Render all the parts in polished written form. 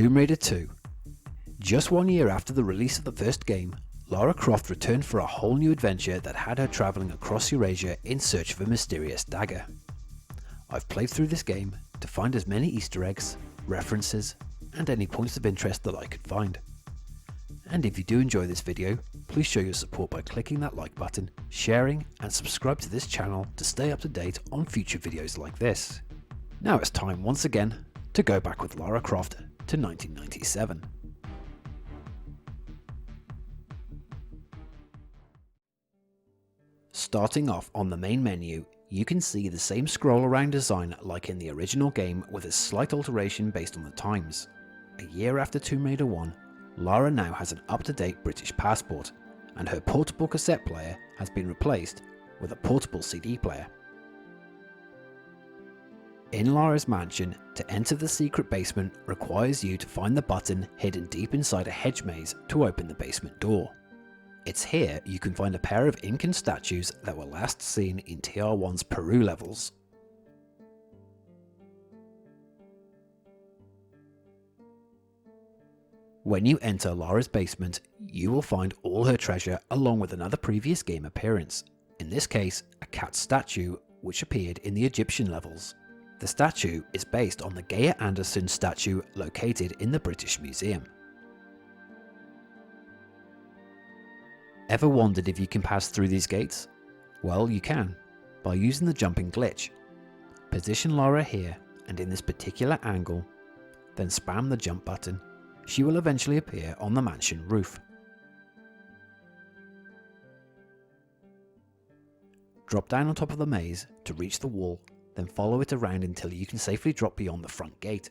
Tomb Raider 2. Just 1 year after the release of the first game, Lara Croft returned for a whole new adventure that had her travelling across Eurasia in search of a mysterious dagger. I've played through this game to find as many Easter eggs, references, and any points of interest that I could find. And if you do enjoy this video, please show your support by clicking that like button, sharing, and subscribe to this channel to stay up to date on future videos like this. Now it's time once again to go back with Lara Croft to 1997. Starting off on the main menu, you can see the same scroll around design like in the original game with a slight alteration based on the times. A year after Tomb Raider 1, Lara now has an up-to-date British passport, and her portable cassette player has been replaced with a portable CD player. In Lara's mansion, to enter the secret basement requires you to find the button hidden deep inside a hedge maze to open the basement door. It's here you can find a pair of Incan statues that were last seen in TR1's Peru levels. When you enter Lara's basement, you will find all her treasure along with another previous game appearance, in this case a cat statue which appeared in the Egyptian levels. The statue is based on the Geir Anderson statue located in the British Museum. Ever wondered if you can pass through these gates? Well, you can, by using the jumping glitch. Position Lara here and in this particular angle, then spam the jump button. She will eventually appear on the mansion roof. Drop down on top of the maze to reach the wall, then follow it around until you can safely drop beyond the front gate.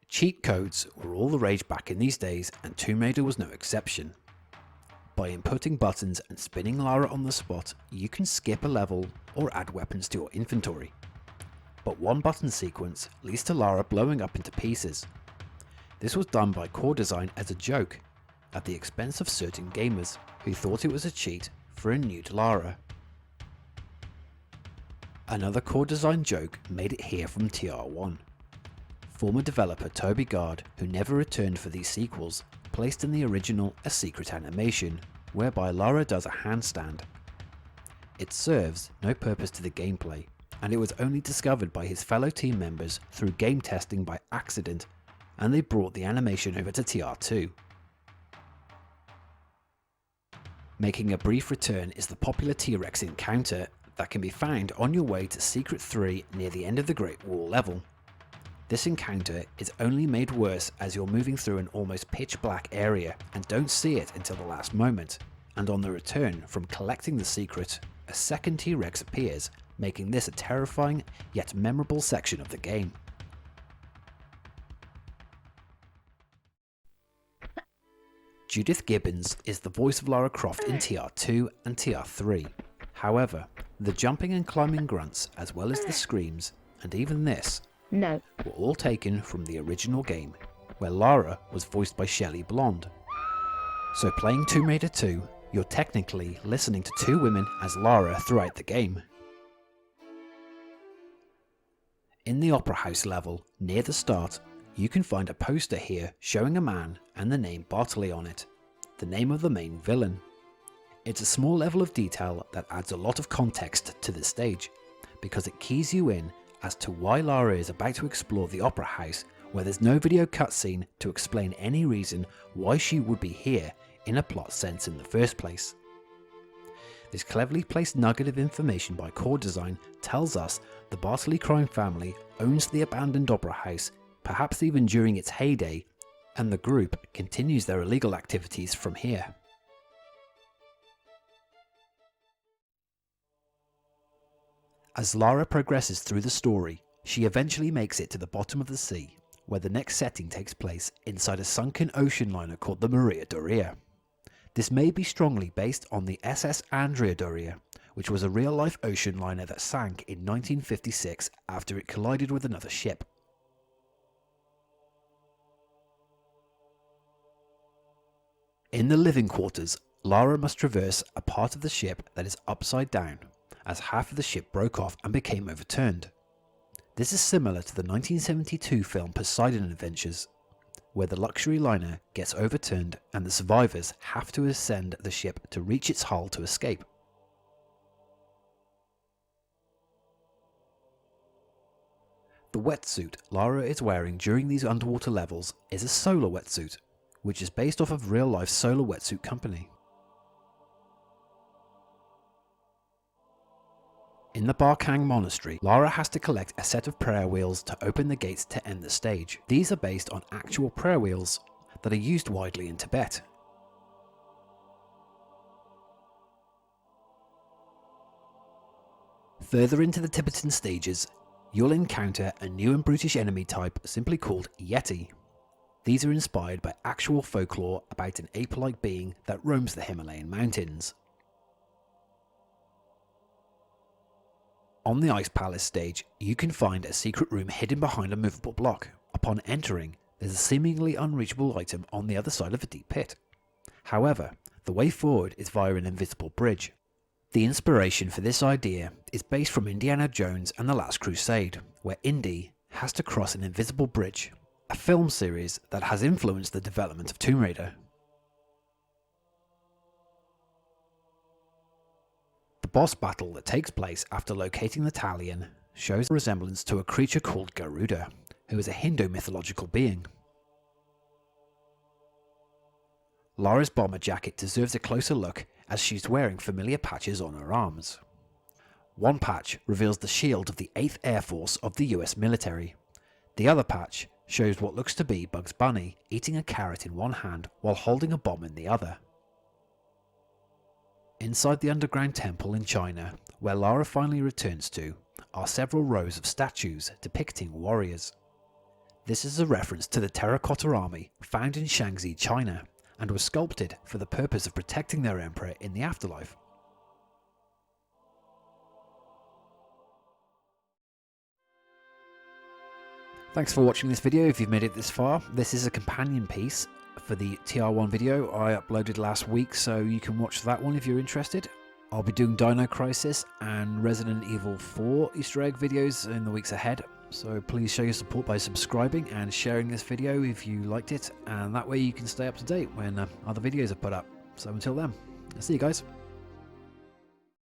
Cheat codes were all the rage back in these days, and Tomb Raider was no exception. By inputting buttons and spinning Lara on the spot, you can skip a level or add weapons to your inventory. But one button sequence leads to Lara blowing up into pieces. This was done by core design as a joke, at the expense of certain gamers who thought it was a cheat for a nude Lara. Another core design joke made it here from TR1. Former developer Toby Gard, who never returned for these sequels, placed in the original a secret animation whereby Lara does a handstand. It serves no purpose to the gameplay, and it was only discovered by his fellow team members through game testing by accident, and they brought the animation over to TR2. Making a brief return is the popular T-Rex encounter that can be found on your way to Secret 3 near the end of the Great Wall level. This encounter is only made worse as you're moving through an almost pitch black area and don't see it until the last moment, and on the return from collecting the secret, a second T-Rex appears, making this a terrifying yet memorable section of the game. Judith Gibbons is the voice of Lara Croft in TR2 and TR3. However, the jumping and climbing grunts as well as the screams, and even this, were all taken from the original game, where Lara was voiced by Shelley Blonde. So playing Tomb Raider 2, you're technically listening to two women as Lara throughout the game. In the Opera House level, near the start, you can find a poster here showing a man and the name Bartley on it, the name of the main villain. It's a small level of detail that adds a lot of context to the stage, because it keys you in as to why Lara is about to explore the Opera House, where there's no video cutscene to explain any reason why she would be here in a plot sense in the first place. This cleverly placed nugget of information by core design tells us the Bartley crime family owns the abandoned Opera House, perhaps even during its heyday, and the group continues their illegal activities from here. As Lara progresses through the story, she eventually makes it to the bottom of the sea, where the next setting takes place inside a sunken ocean liner called the Maria Doria. This may be strongly based on the SS Andrea Doria, which was a real-life ocean liner that sank in 1956 after it collided with another ship. In the living quarters, Lara must traverse a part of the ship that is upside down, as half of the ship broke off and became overturned. This is similar to the 1972 film Poseidon Adventures, where the luxury liner gets overturned and the survivors have to ascend the ship to reach its hull to escape. The wetsuit Lara is wearing during these underwater levels is a solar wetsuit, which is based off of real-life solar wetsuit company. In the Barkang Monastery, Lara has to collect a set of prayer wheels to open the gates to end the stage. These are based on actual prayer wheels that are used widely in Tibet. Further into the Tibetan stages, you'll encounter a new and brutish enemy type simply called Yeti. These are inspired by actual folklore about an ape-like being that roams the Himalayan mountains. On the Ice Palace stage, you can find a secret room hidden behind a movable block. Upon entering, there's a seemingly unreachable item on the other side of a deep pit. However, the way forward is via an invisible bridge. The inspiration for this idea is based from Indiana Jones and the Last Crusade, where Indy has to cross an invisible bridge, a film series that has influenced the development of Tomb Raider. The boss battle that takes place after locating the Talion shows a resemblance to a creature called Garuda, who is a Hindu mythological being. Lara's bomber jacket deserves a closer look as she's wearing familiar patches on her arms. One patch reveals the shield of the 8th Air Force of the US military. The other patch shows what looks to be Bugs Bunny eating a carrot in one hand while holding a bomb in the other. Inside the underground temple in China, where Lara finally returns to, are several rows of statues depicting warriors. This is a reference to the terracotta army found in Shaanxi, China, and was sculpted for the purpose of protecting their emperor in the afterlife. Thanks for watching this video if you've made it this far. This is a companion piece for the TR1 video I uploaded last week, so you can watch that one if you're interested. I'll be doing Dino Crisis and Resident Evil 4 Easter egg videos in the weeks ahead, so please show your support by subscribing and sharing this video if you liked it, and that way you can stay up to date when other videos are put up. So until then, I'll see you guys.